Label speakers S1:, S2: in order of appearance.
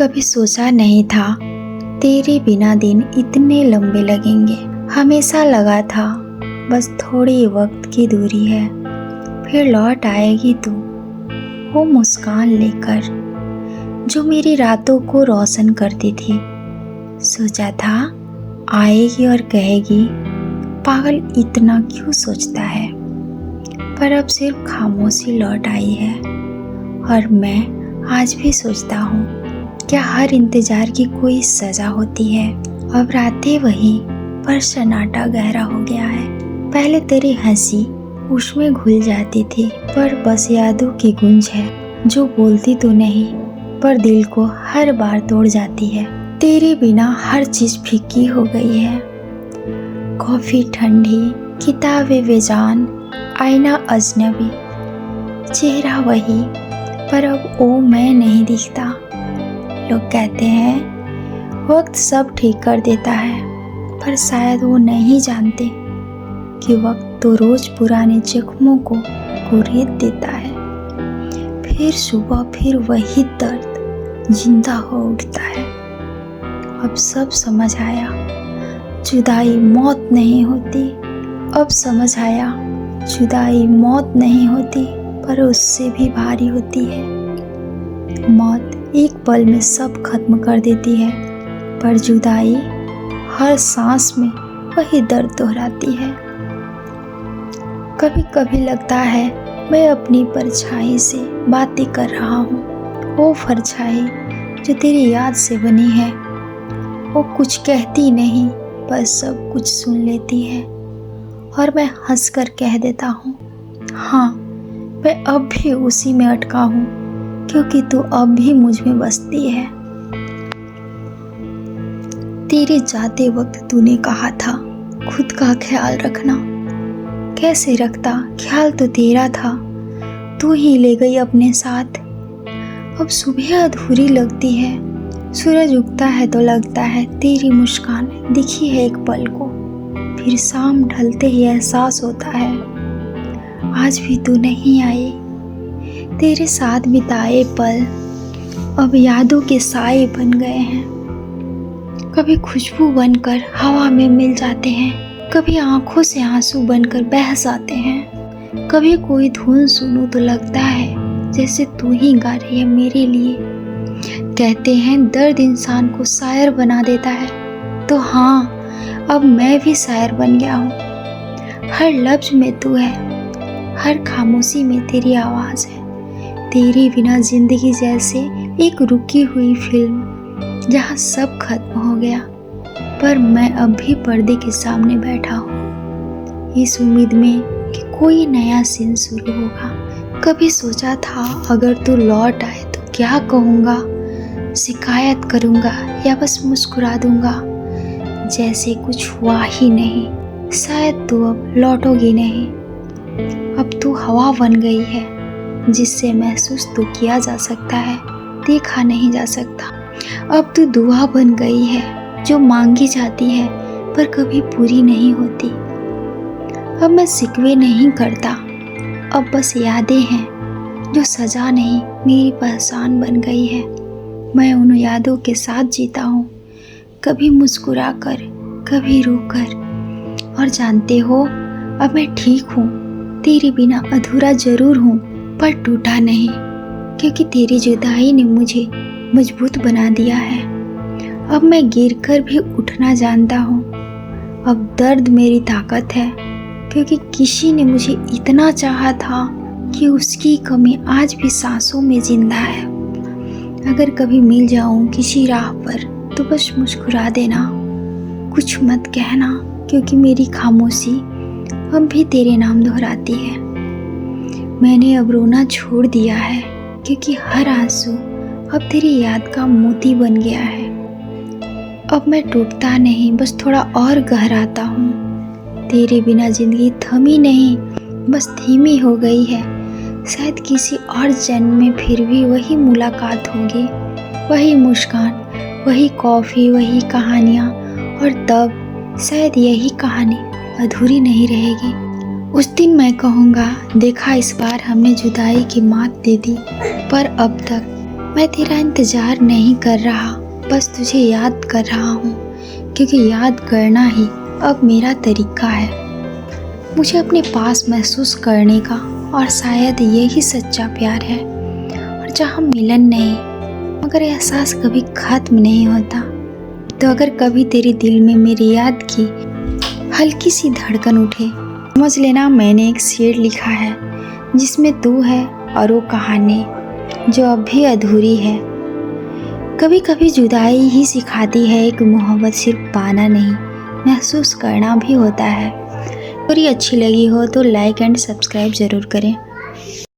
S1: कभी सोचा नहीं था तेरे बिना दिन इतने लंबे लगेंगे। हमेशा लगा था बस थोड़ी वक्त की दूरी है, फिर लौट आएगी तू वो मुस्कान लेकर जो मेरी रातों को रोशन करती थी। सोचा था आएगी और कहेगी पागल इतना क्यों सोचता है, पर अब सिर्फ खामोशी लौट आई है। और मैं आज भी सोचता हूँ क्या हर इंतजार की कोई सजा होती है। अब रातें वही पर सन्नाटा गहरा हो गया है। पहले तेरी हंसी उसमें घुल जाती थी, पर बस यादों की गूंज है जो बोलती तो नहीं पर दिल को हर बार तोड़ जाती है। तेरे बिना हर चीज फीकी हो गई है। कॉफी ठंडी, किताबें बेजान, आईना अजनबी, चेहरा वही पर अब वो मैं नहीं दिखता। लोग कहते हैं वक्त सब ठीक कर देता है, पर शायद वो नहीं जानते कि वक्त तो रोज पुराने जख्मों को रेत देता है। फिर सुबह फिर वही दर्द जिंदा हो उठता है। अब सब समझ आया जुदाई मौत नहीं होती। अब समझ आया जुदाई मौत नहीं होती, पर उससे भी भारी होती है। मौत एक पल में सब खत्म कर देती है, पर जुदाई हर सांस में वही दर्द दोहराती है। कभी कभी लगता है मैं अपनी परछाई से बातें कर रहा हूँ। वो परछाई जो तेरी याद से बनी है, वो कुछ कहती नहीं पर सब कुछ सुन लेती है। और मैं हंसकर कह देता हूँ हाँ, मैं अब भी उसी में अटका हूँ, क्योंकि तू अब भी मुझ में बसती है। तेरे जाते वक्त तूने कहा था खुद का ख्याल रखना। कैसे रखता, ख्याल तो तेरा था, तू ही ले गई अपने साथ। अब सुबह अधूरी लगती है, सूरज उगता है तो लगता है तेरी मुस्कान दिखी है एक पल को, फिर शाम ढलते ही एहसास होता है आज भी तू नहीं आई। तेरे साथ बिताए पल अब यादों के साए बन गए हैं। कभी खुशबू बनकर हवा में मिल जाते हैं, कभी आंखों से आंसू बनकर बह जाते हैं। कभी कोई धुन सुनूं तो लगता है जैसे तू ही गा रही है मेरे लिए। कहते हैं दर्द इंसान को शायर बना देता है, तो हाँ अब मैं भी शायर बन गया हूँ। हर लफ्ज में तू है, हर खामोशी में तेरी आवाज़ है। तेरे बिना जिंदगी जैसे एक रुकी हुई फिल्म जहाँ सब खत्म हो गया, पर मैं अब भी पर्दे के सामने बैठा हूँ इस उम्मीद में कि कोई नया सीन शुरू होगा। कभी सोचा था अगर तू लौट आए तो क्या कहूँगा, शिकायत करूँगा या बस मुस्कुरा दूँगा जैसे कुछ हुआ ही नहीं। शायद तू अब लौटोगी नहीं। अब तू हवा बन गई है जिससे महसूस तो किया जा सकता है, देखा नहीं जा सकता। अब तू दुआ बन गई है जो मांगी जाती है पर कभी पूरी नहीं होती। अब मैं शिकवे नहीं करता, अब बस यादें हैं जो सजा नहीं मेरी पहचान बन गई है। मैं उन यादों के साथ जीता हूँ, कभी मुस्कुरा कर कभी रो कर। और जानते हो अब मैं ठीक हूँ, तेरे बिना अधूरा जरूर हूँ पर टूटा नहीं, क्योंकि तेरी जुदाई ने मुझे मजबूत बना दिया है। अब मैं गिरकर भी उठना जानता हूँ। अब दर्द मेरी ताकत है, क्योंकि किसी ने मुझे इतना चाहा था कि उसकी कमी आज भी सांसों में जिंदा है। अगर कभी मिल जाऊं किसी राह पर तो बस मुस्कुरा देना, कुछ मत कहना, क्योंकि मेरी खामोशी अब भी तेरे नाम दोहराती है। मैंने अब रोना छोड़ दिया है, क्योंकि हर आंसू अब तेरी याद का मोती बन गया है। अब मैं टूटता नहीं, बस थोड़ा और गहराता हूँ। तेरे बिना जिंदगी थमी नहीं, बस धीमी हो गई है। शायद किसी और जन्म में फिर भी वही मुलाकात होगी, वही मुस्कान, वही कॉफ़ी, वही कहानियाँ, और तब शायद यही कहानी अधूरी नहीं रहेगी। उस दिन मैं कहूँगा देखा इस बार हमने जुदाई की मात दे दी, पर अब तक मैं तेरा इंतज़ार नहीं कर रहा, बस तुझे याद कर रहा हूँ, क्योंकि याद करना ही अब मेरा तरीका है मुझे अपने पास महसूस करने का। और शायद यही सच्चा प्यार है। और जहाँ मिलन नहीं मगर एहसास कभी ख़त्म नहीं होता। तो अगर कभी तेरे दिल में मेरी याद की हल्की सी धड़कन उठे, समझ लेना मैंने एक शेर लिखा है जिसमें तू है और वो कहानी जो अब भी अधूरी है। कभी कभी जुदाई ही सिखाती है एक मोहब्बत सिर्फ पाना नहीं, महसूस करना भी होता है। और ये अच्छी लगी हो तो लाइक एंड सब्सक्राइब ज़रूर करें।